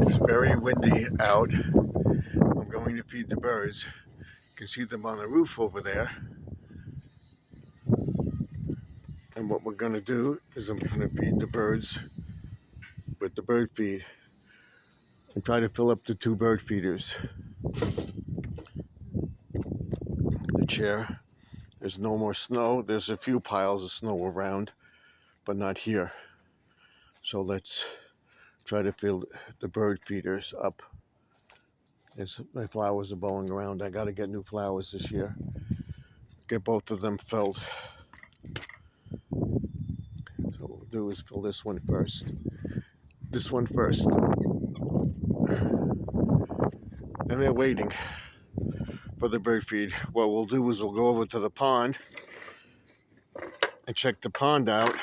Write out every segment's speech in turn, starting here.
It's very windy out. I'm going to feed the birds. You can see them on the roof over there. And what we're going to do is I'm going to feed the birds with the bird feed and try to fill up the 2 bird feeders. The chair. There's no more snow. There's a few piles of snow around, but not here. So let's try to fill the bird feeders up. My flowers are blowing around. I got to get new flowers this year. Get both of them filled. So what we'll do is fill this one first. This one first. And they're waiting for the bird feed. What we'll do is we'll go over to the pond and check the pond out.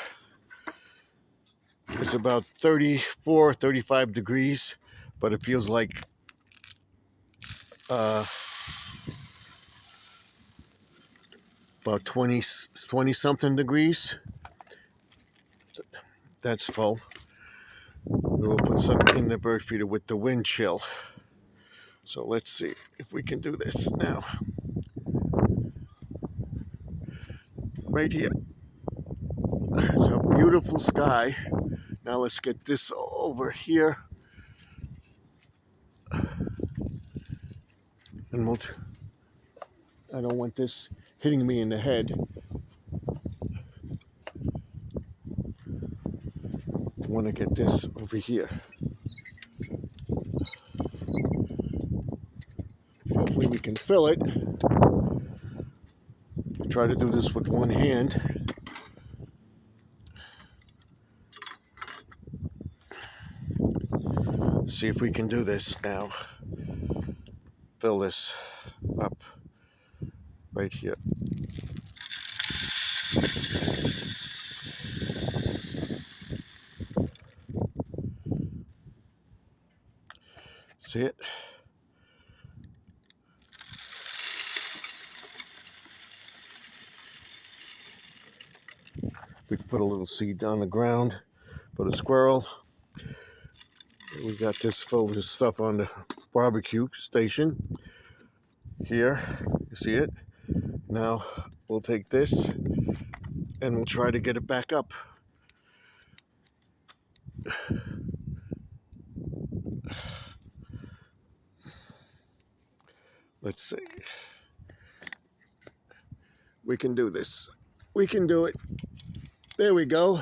It's about 34, 35 degrees, but it feels like about 20 something degrees. That's full. We'll put some in the bird feeder with the wind chill. So let's see if we can do this now. Right here. It's a beautiful sky. Now let's get this over here. And I don't want this hitting me in the head. I want to get this over here. Hopefully we can fill it. Try to do this with one hand. See if we can do this now. Fill this up right here. See it? We put a little seed on the ground, put a squirrel. We got this full of stuff on the barbecue station. Here, you see it? Now we'll take this and we'll try to get it back up. Let's see. We can do this. We can do it. There we go.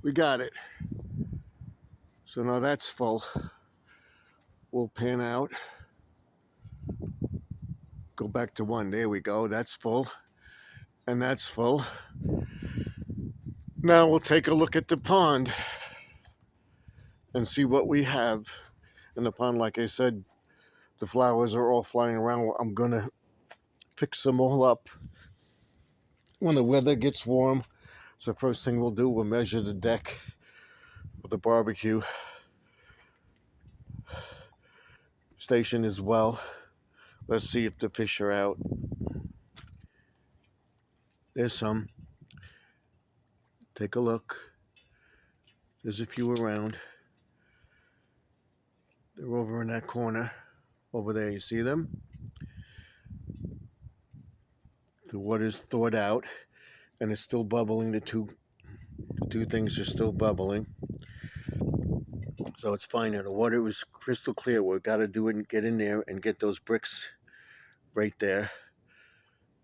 We got it. So now that's full. We'll pan out. Go back to 1. There we go. That's full. And that's full. Now we'll take a look at the pond and see what we have in the pond. Like I said, the flowers are all flying around. I'm going to fix them all up when the weather gets warm. So the first thing we'll do, we'll measure the deck for the barbecue station as well. Let's see if the fish are out. There's some. Take a look. There's a few around. They're over in that corner. Over there, you see them? The water's thawed out and it's still bubbling. The two things are still bubbling. So it's fine now. The water was crystal clear. We've got to do it and get in there and get those bricks right there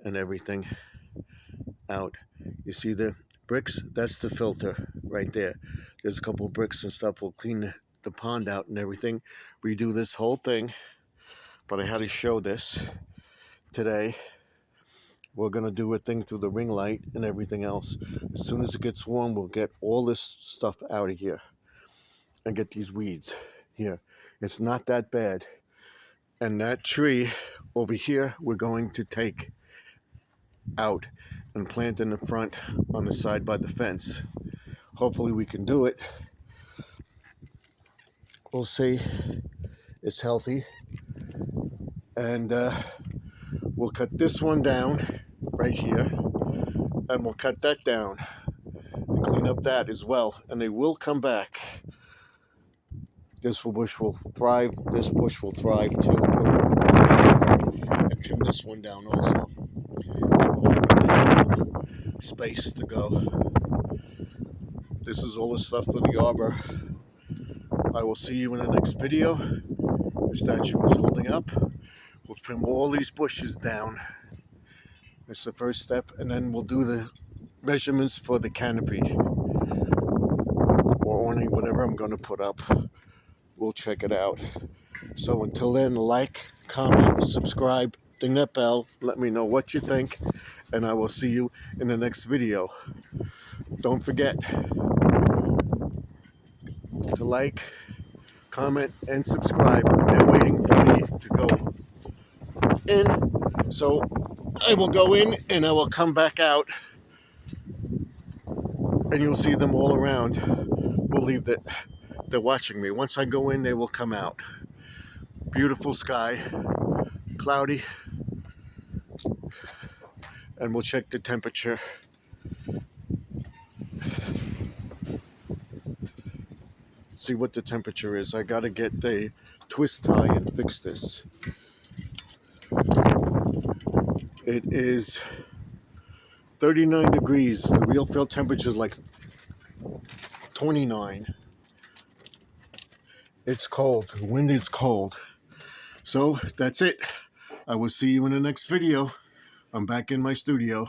and everything out. You see the bricks? That's the filter right there. There's a couple of bricks and stuff. We'll clean the pond out and everything. Redo this whole thing. But I had to show this today. We're going to do a thing through the ring light and everything else. As soon as it gets warm, we'll get all this stuff out of here and get these weeds here. It's not that bad. And that tree over here, we're going to take out and plant in the front on the side by the fence. Hopefully we can do it. We'll see. It's healthy. And we'll cut this one down right here. And we'll cut that down and clean up that as well. And they will come back. This bush will thrive. This bush will thrive too. And trim this one down also. We'll have a nice little space to go. This is all the stuff for the arbor. I will see you in the next video. The statue is holding up. We'll trim all these bushes down. That's the first step, and then we'll do the measurements for the canopy or awning, whatever I'm going to put up. We'll check it out. So until then, like, comment, subscribe, ding that bell, let me know what you think, and I will see you in the next video. Don't forget to like, comment, and subscribe. They're waiting for me to go in, so I will go in and I will come back out and you'll see them all around. Believe that they're watching me. Once I go in, they will come out. Beautiful sky, cloudy, and we'll check the temperature. See what the temperature is. I gotta get the twist tie and fix this. It is 39 degrees. The real field temperature is like 29. It's cold. The wind is cold. So that's it. I will see you in the next video. I'm back in my studio.